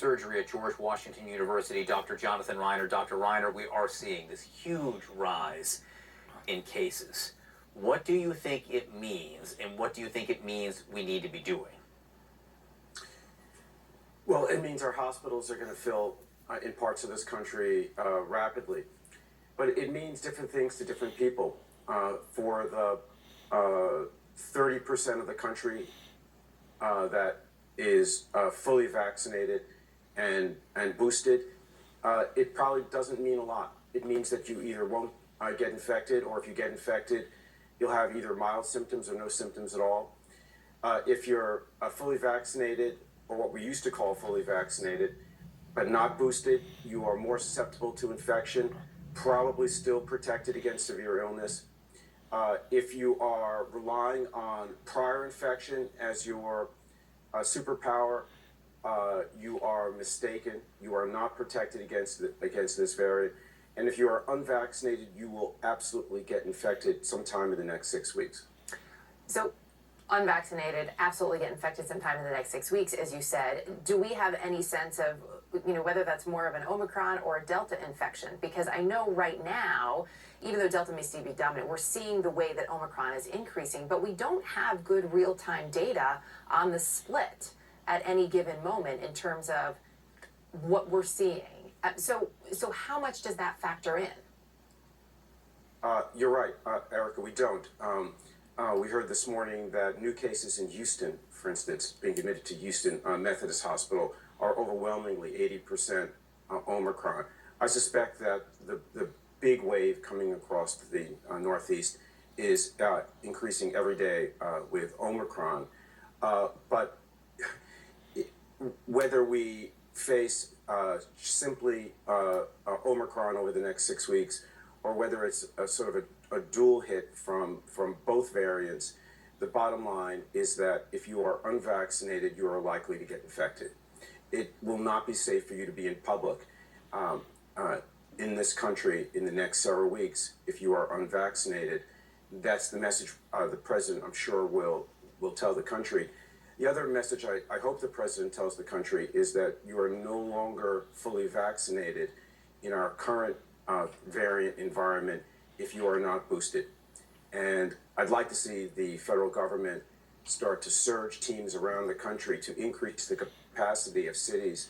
surgery at George Washington University, Dr. Jonathan Reiner. Dr. Reiner, we are seeing this huge rise in cases. What do you think it means, and what do you think it means we need to be doing? Well, it means our hospitals are going to fill in parts of this country rapidly. But it means different things to different people. For the 30% of the country that is fully vaccinated and boosted, it probably doesn't mean a lot. It means that you either won't get infected, or if you get infected, you'll have either mild symptoms or no symptoms at all. If you're fully vaccinated, or what we used to call fully vaccinated, but not boosted, you are more susceptible to infection, probably still protected against severe illness. If you are relying on prior infection as your superpower, you are mistaken. You are not protected against this variant. And if you are unvaccinated, you will absolutely get infected sometime in the next 6 weeks. So, unvaccinated absolutely get infected sometime in the next 6 weeks, as you said. Do we have any sense of, whether that's more of an Omicron or a Delta infection? Because I know right now, even though Delta may still be dominant, we're seeing the way that Omicron is increasing, but we don't have good real-time data on the split at any given moment in terms of what we're seeing. So how much does that factor in? You're right, Erica, we don't. We heard this morning that new cases in Houston, for instance, being admitted to Houston Methodist Hospital, are overwhelmingly 80% Omicron. I suspect that the big wave coming across the Northeast is increasing every day with Omicron. But whether we face simply Omicron over the next 6 weeks, or whether it's a sort of a dual hit from both variants, the bottom line is that if you are unvaccinated, you are likely to get infected. It will not be safe for you to be in public in this country in the next several weeks if you are unvaccinated. That's the message the president, I'm sure, will tell the country. The other message I hope the president tells the country is that you are no longer fully vaccinated in our current variant environment if you are not boosted. And I'd like to see the federal government start to surge teams around the country to increase the capacity of cities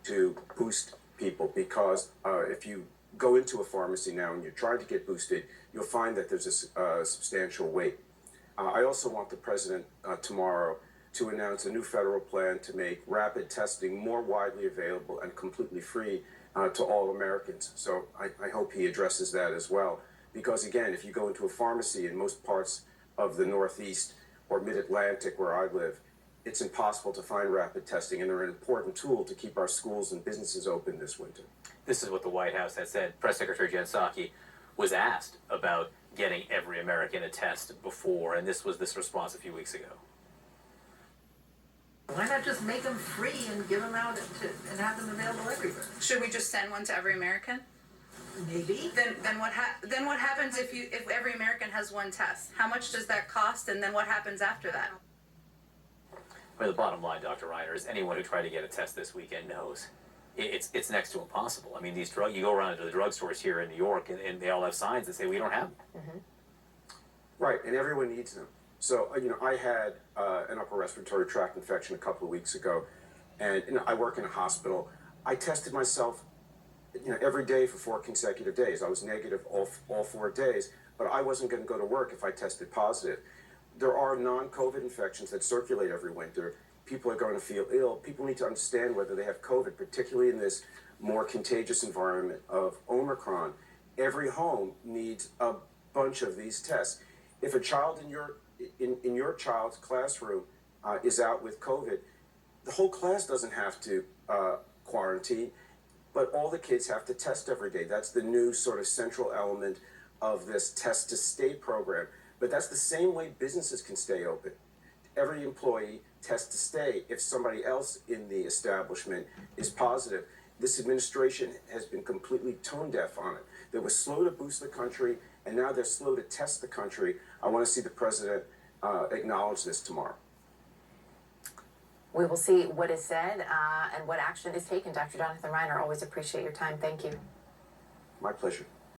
to boost people, because if you go into a pharmacy now and you're trying to get boosted, you'll find that there's a substantial wait. I also want the president tomorrow to announce a new federal plan to make rapid testing more widely available and completely free to all Americans. So I hope he addresses that as well. Because again, if you go into a pharmacy in most parts of the Northeast or Mid-Atlantic where I live, it's impossible to find rapid testing, and they're an important tool to keep our schools and businesses open this winter. This is what the White House has said. Press Secretary Jen Psaki was asked about getting every American a test before, and this was this response a few weeks ago. Why not just make them free and give them out and have them available everywhere? Should we just send one to every American? Maybe. Then what happens if every American has one test? How much does that cost, and then what happens after that? I mean, the bottom line, Dr. Reiner, is anyone who tried to get a test this weekend knows it's next to impossible. I mean, you go around to the drugstores here in New York, and they all have signs that say we don't have them. Mm-hmm. Right, and everyone needs them. So, I had an upper respiratory tract infection a couple of weeks ago, and I work in a hospital. I tested myself, every day for 4 consecutive days. I was negative all 4 days, but I wasn't going to go to work if I tested positive. There are non-COVID infections that circulate every winter. People are going to feel ill. People need to understand whether they have COVID, particularly in this more contagious environment of Omicron. Every home needs a bunch of these tests. If a child in your child's classroom is out with COVID, the whole class doesn't have to quarantine, but all the kids have to test every day. That's the new sort of central element of this test to stay program. But that's the same way businesses can stay open. Every employee tests to stay if somebody else in the establishment is positive. This administration has been completely tone deaf on it. They were slow to boost the country, and now they're slow to test the country. I want to see the president acknowledge this tomorrow. We will see what is said and what action is taken. Dr. Jonathan Reiner, always appreciate your time. Thank you. My pleasure.